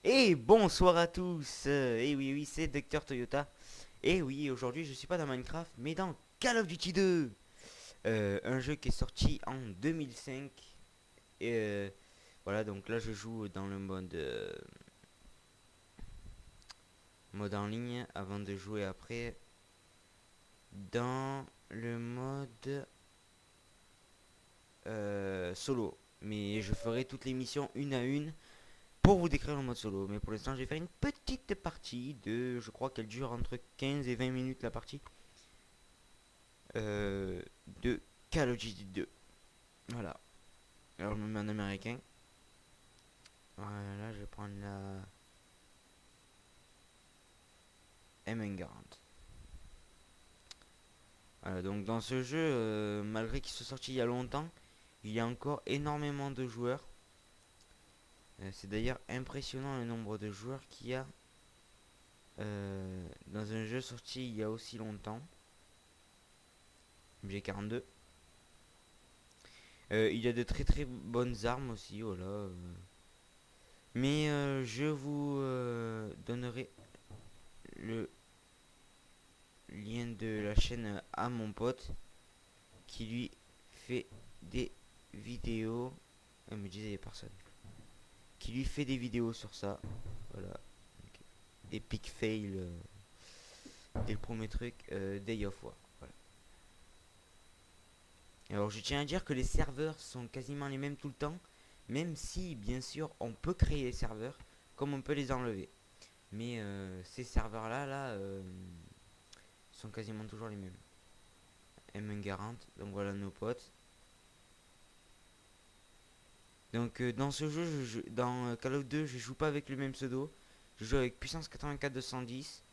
Et bonsoir à tous. Et oui, oui, c'est Docteur Toyota. Et oui, aujourd'hui, je suis pas dans Minecraft, mais dans Call of Duty 2. Un jeu qui est sorti en 2005. Et voilà, donc là, je joue dans le mode en ligne avant de jouer après dans le mode solo. Mais je ferai toutes les missions une à une pour vous décrire le mode solo. Mais pour l'instant, je vais faire une petite partie je crois qu'elle dure entre 15 et 20 minutes la partie. euh, de Call of Duty 2. Voilà. Alors je me mets en américain. Voilà, je vais prendre la M40. Voilà, donc dans ce jeu, malgré qu'il soit sorti il y a longtemps, il y a encore énormément de joueurs. C'est d'ailleurs impressionnant le nombre de joueurs qu'il y a dans un jeu sorti il y a aussi longtemps. MG42. Il y a de très très bonnes armes aussi, voilà. Mais je vous donnerai le lien de la chaîne à mon pote qui lui fait des vidéos. Elle me disait il y a personne. Qui lui fait des vidéos sur ça. Voilà. Donc, Epic fail dès le premier truc. Day of War. Voilà. Alors je tiens à dire que les serveurs sont quasiment les mêmes tout le temps. Même si bien sûr on peut créer les serveurs comme on peut les enlever. Mais ces serveurs là sont quasiment toujours les mêmes. M40, donc voilà nos potes. Donc dans ce jeu, dans Call of 2, je joue pas avec le même pseudo. Je joue avec puissance 84 210.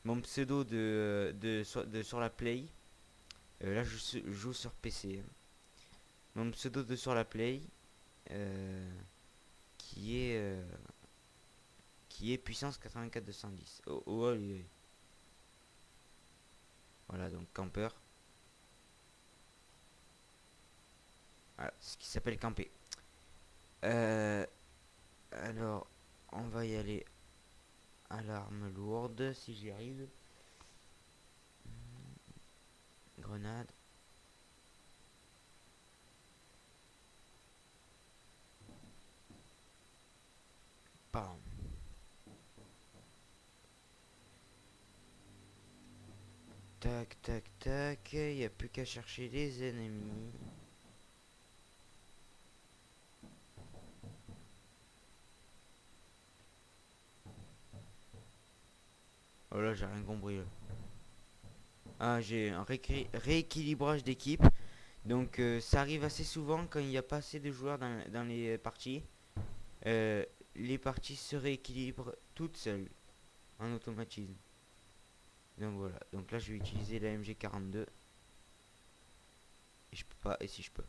Mon pseudo sur la Play. Là je joue sur PC. Mon pseudo de sur la Play. euh, qui est euh, qui est puissance 84 210. Oh, oh, oh, oh. Voilà, donc campeur. Voilà, ce qui s'appelle camper. Euh, alors, on va y aller à l'arme lourde si j'y arrive. Grenade. Bam. Tac, tac, tac. Il n'y a plus qu'à chercher les ennemis. Oh là, j'ai rien compris là. Ah, j'ai un rééquilibrage d'équipe. Donc, ça arrive assez souvent quand il n'y a pas assez de joueurs dans les parties. Euh, les parties se rééquilibrent toutes seules en automatisme. Donc voilà. Donc là, je vais utiliser la MG42. Et je peux pas. Et si je peux.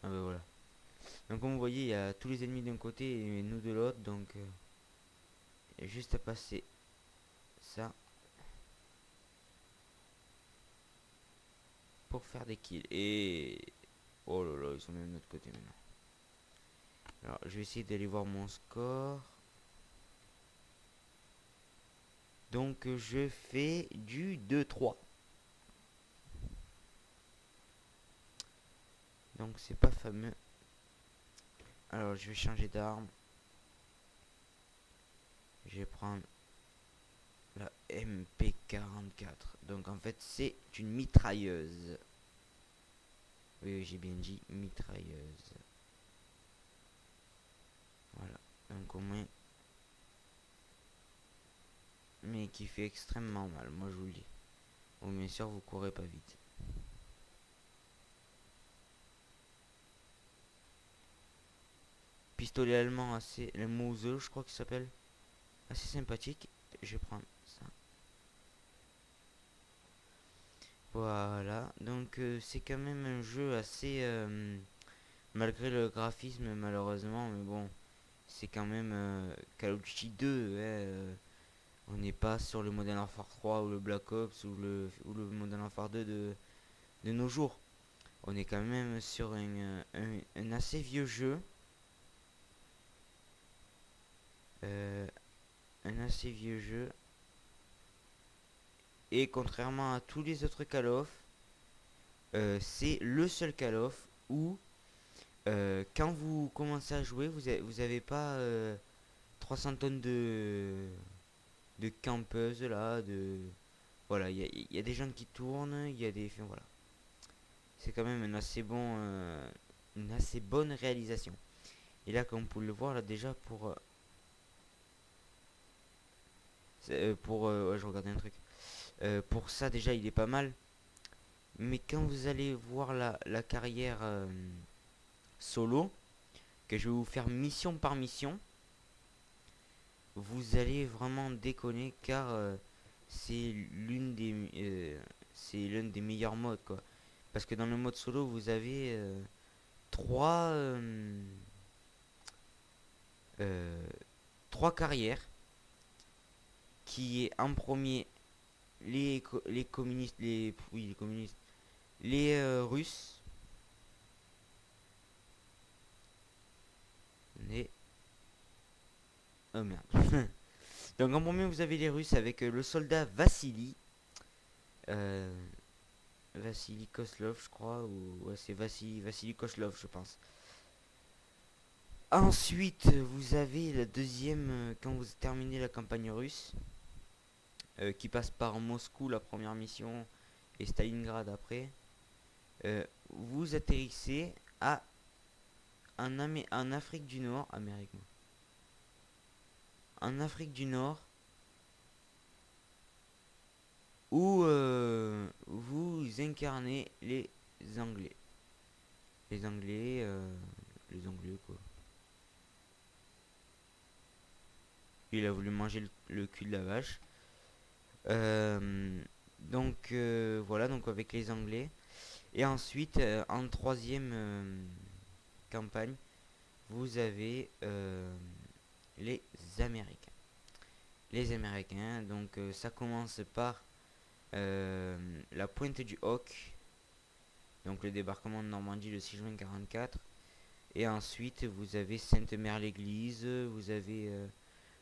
Ah bah voilà. Donc comme vous voyez, il y a tous les ennemis d'un côté et nous de l'autre. Donc il y a juste à passer ça pour faire des kills. Et oh là là, ils sont même de notre côté maintenant. Alors je vais essayer d'aller voir mon score. Donc je fais du 2-3. Donc c'est pas fameux. Alors je vais changer d'arme. Je vais prendre la MP44. Donc en fait c'est une mitrailleuse. Oui, oui, j'ai bien dit mitrailleuse. Voilà. Donc au moins. Mais qui fait extrêmement mal, moi je vous le dis. Bon bien sûr vous courez pas vite. Pistolet allemand assez. Le Mosel je crois qu'il s'appelle. Assez sympathique. Je vais prendre ça. Voilà. Donc c'est quand même un jeu assez Malgré le graphisme, malheureusement, mais bon, c'est quand même Call of Duty 2. On n'est pas sur le Modern Warfare 3 ou le Black Ops ou le Modern Warfare 2 de nos jours. On est quand même sur un assez vieux jeu. Euh, un assez vieux jeu. Et contrairement à tous les autres Call of, c'est le seul Call of où quand vous commencez à jouer, vous avez pas 300 tonnes de campeuses là, voilà, il y a des gens qui tournent, il y a des, enfin, voilà, c'est quand même une assez bonne réalisation. Et là, comme vous pouvez le voir là déjà ouais, je regardais un truc. Pour ça déjà, il est pas mal. Mais quand vous allez voir la carrière solo, que je vais vous faire mission par mission, vous allez vraiment déconner car c'est c'est l'un des meilleurs modes quoi. Parce que dans le mode solo, vous avez trois euh, trois carrières qui est en premier les communistes, les communistes, les Russes, les oh merde. Donc en premier vous avez les Russes avec le soldat Vassili, euh, Vassili Koslov je crois, ou ouais c'est Vassili Koslov je pense. Ensuite vous avez la deuxième quand vous terminez la campagne russe, qui passe par Moscou la première mission et Stalingrad après. Vous atterrissez en Afrique du Nord, Amérique, en Afrique du Nord, où vous incarnez les Anglais. Les Anglais, les Anglais quoi. Il a voulu manger le cul de la vache. Voilà, donc avec les Anglais. Et ensuite, en troisième campagne, vous avez les Américains. Les Américains, donc ça commence par la pointe du Hawk, donc le débarquement de Normandie le 6 juin 44. Et ensuite, vous avez Sainte-Mère-l'Église, vous avez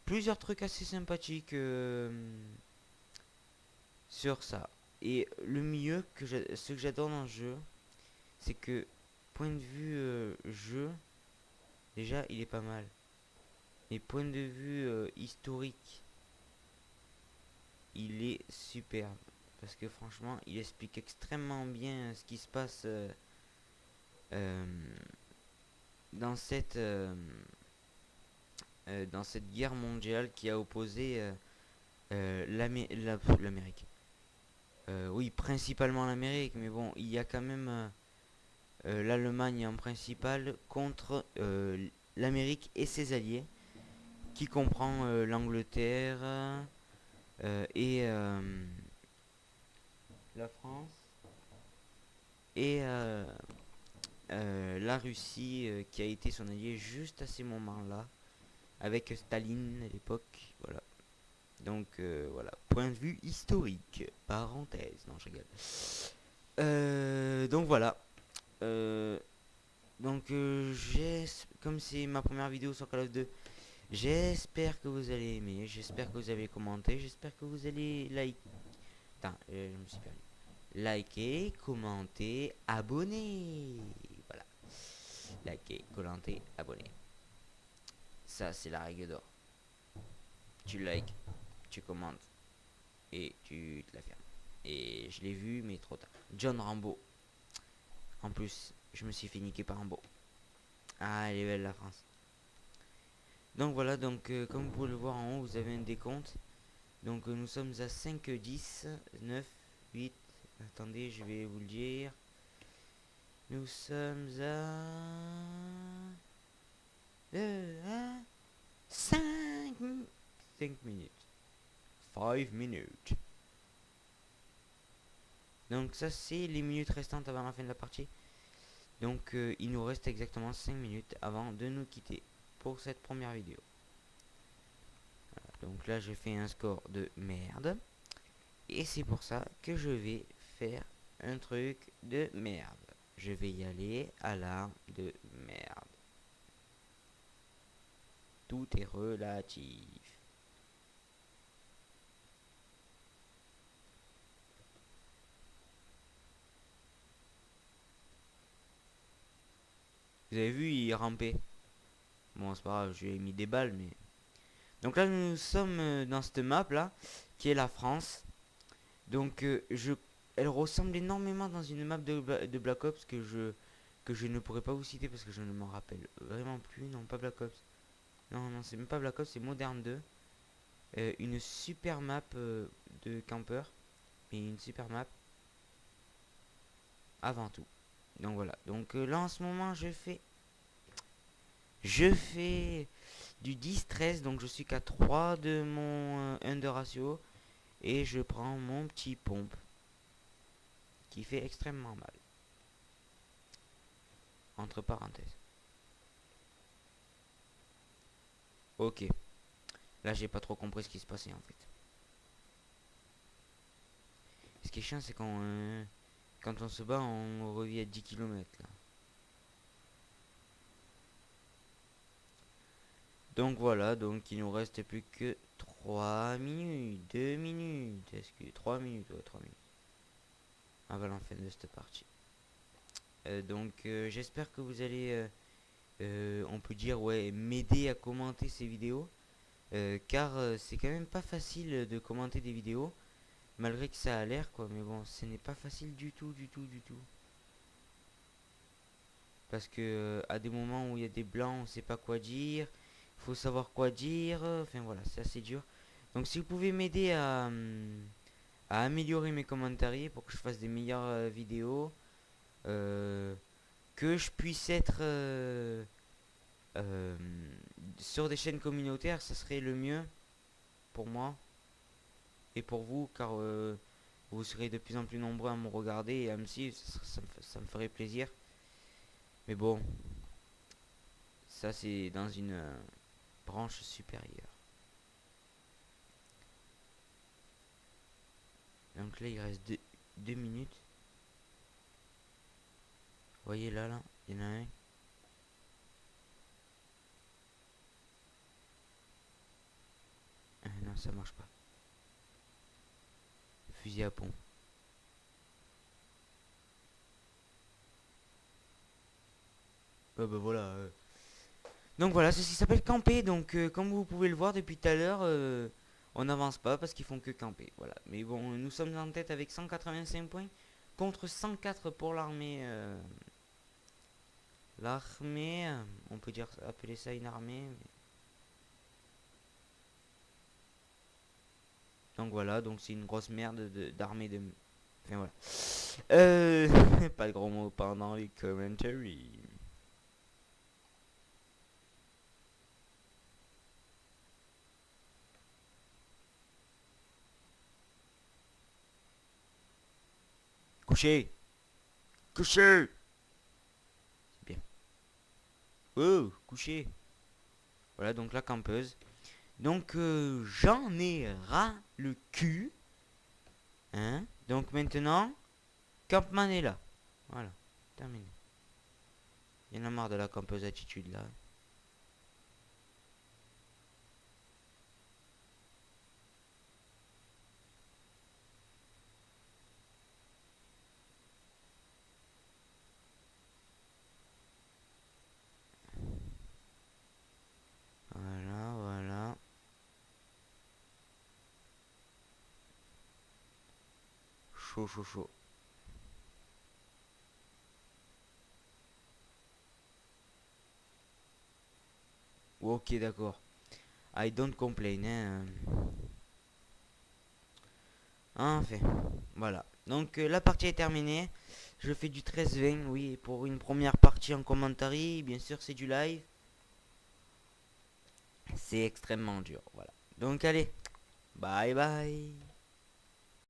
plusieurs trucs assez sympathiques sur ça. Et le mieux, ce que j'adore dans le jeu, c'est que, point de vue jeu, déjà, il est pas mal. Mais point de vue historique, il est superbe. Parce que franchement, il explique extrêmement bien ce qui se passe euh, dans dans cette guerre mondiale qui a opposé l'Amérique. Oui, principalement l'Amérique, mais bon, il y a quand même l'Allemagne en principal contre l'Amérique et ses alliés, qui comprend l'Angleterre et la France et la Russie qui a été son allié juste à ces moments-là, avec Staline à l'époque. Voilà. Donc voilà, point de vue historique. Parenthèse, non je rigole. Donc voilà. Euh, comme c'est ma première vidéo sur Call of 2, j'espère que vous allez aimer, j'espère que vous avez commenté, j'espère que vous allez like. Attends, je me suis perdu. Liker, commenter, abonner. Voilà. Liker, commenter, abonner. Ça, c'est la règle d'or. Tu likes, tu commentes et tu te la fermes. Et je l'ai vu, mais trop tard. John Rambo. En plus, je me suis fait niquer par Rambo. Ah, elle est belle la France. Donc voilà, comme vous pouvez le voir en haut, vous avez un décompte. Donc nous sommes à 5, 10, 9, 8. Attendez, je vais vous le dire. Nous sommes à 5 minutes. 5 minutes. Donc ça c'est les minutes restantes avant la fin de la partie. Donc il nous reste exactement 5 minutes avant de nous quitter pour cette première vidéo. Voilà, donc là je fais un score de merde. Et c'est pour ça que je vais faire un truc de merde. Je vais y aller à l'arme de merde. Tout est relatif. Vous avez vu, il rampait. Bon, c'est pas grave, je lui ai mis des balles, mais... Donc là, nous sommes dans cette map là, qui est la France. Donc, elle ressemble énormément dans une map de Black Ops que je ne pourrais pas vous citer parce que je ne m'en rappelle vraiment plus. Non, pas Black Ops. Non, non, c'est même pas Black Ops, c'est Modern 2. Une super map de campeur. Mais une super map avant tout. Donc voilà. Donc là, en ce moment, je fais du 10-13. Donc je suis qu'à 3 de mon under ratio. Et je prends mon petit pompe qui fait extrêmement mal. Entre parenthèses. Ok. Là, j'ai pas trop compris ce qui se passait en fait. Ce qui est chiant, c'est quand on se bat, on revient à 10 km là. Donc voilà, donc il nous reste plus que 3 minutes, 2 minutes. Est-ce que 3 minutes, ouais, 3 minutes. Avant la fin de cette partie. Donc j'espère que vous allez, on peut dire, ouais, m'aider à commenter ces vidéos. Car c'est quand même pas facile de commenter des vidéos. Malgré que ça a l'air quoi, mais bon, ce n'est pas facile du tout, du tout, du tout. Parce que à des moments où il y a des blancs, on sait pas quoi dire. Il faut savoir quoi dire. Enfin voilà, c'est assez dur. Donc si vous pouvez m'aider à améliorer mes commentaires pour que je fasse des meilleures vidéos, euh, que je puisse être euh, sur des chaînes communautaires, ça serait le mieux pour moi et pour vous, car vous serez de plus en plus nombreux à me regarder et à me suivre, ça me ferait plaisir. Mais bon, ça c'est dans une branche supérieure. Donc là il reste 2 minutes. Vous voyez là, il y en a un. Ah non, ça marche pas. Fusil à pompe. Bah voilà. Donc voilà, ceci s'appelle camper. Donc comme vous pouvez le voir depuis tout à l'heure, on n'avance pas parce qu'ils font que camper. Voilà. Mais bon, nous sommes en tête avec 185 points contre 104 pour l'armée. L'armée, on peut dire appeler ça une armée. Donc voilà, donc c'est une grosse merde d'armée de... Enfin voilà. Pas de gros mots pendant les commentaries. Couché. Couché. C'est bien. Oh, couché. Voilà, donc la campeuse. Donc j'en ai ras le cul. Hein. Donc maintenant, Campman est là. Voilà, terminé. Il y en a marre de la campeuse attitude là. Voilà, voilà. Chaud, chaud, chaud. Ok, d'accord. I don't complain, hein. Enfin, voilà. Donc la partie est terminée. Je fais du 13-20, oui, pour une première partie en commentaire. Bien sûr, c'est du live. C'est extrêmement dur, voilà. Donc allez, bye bye.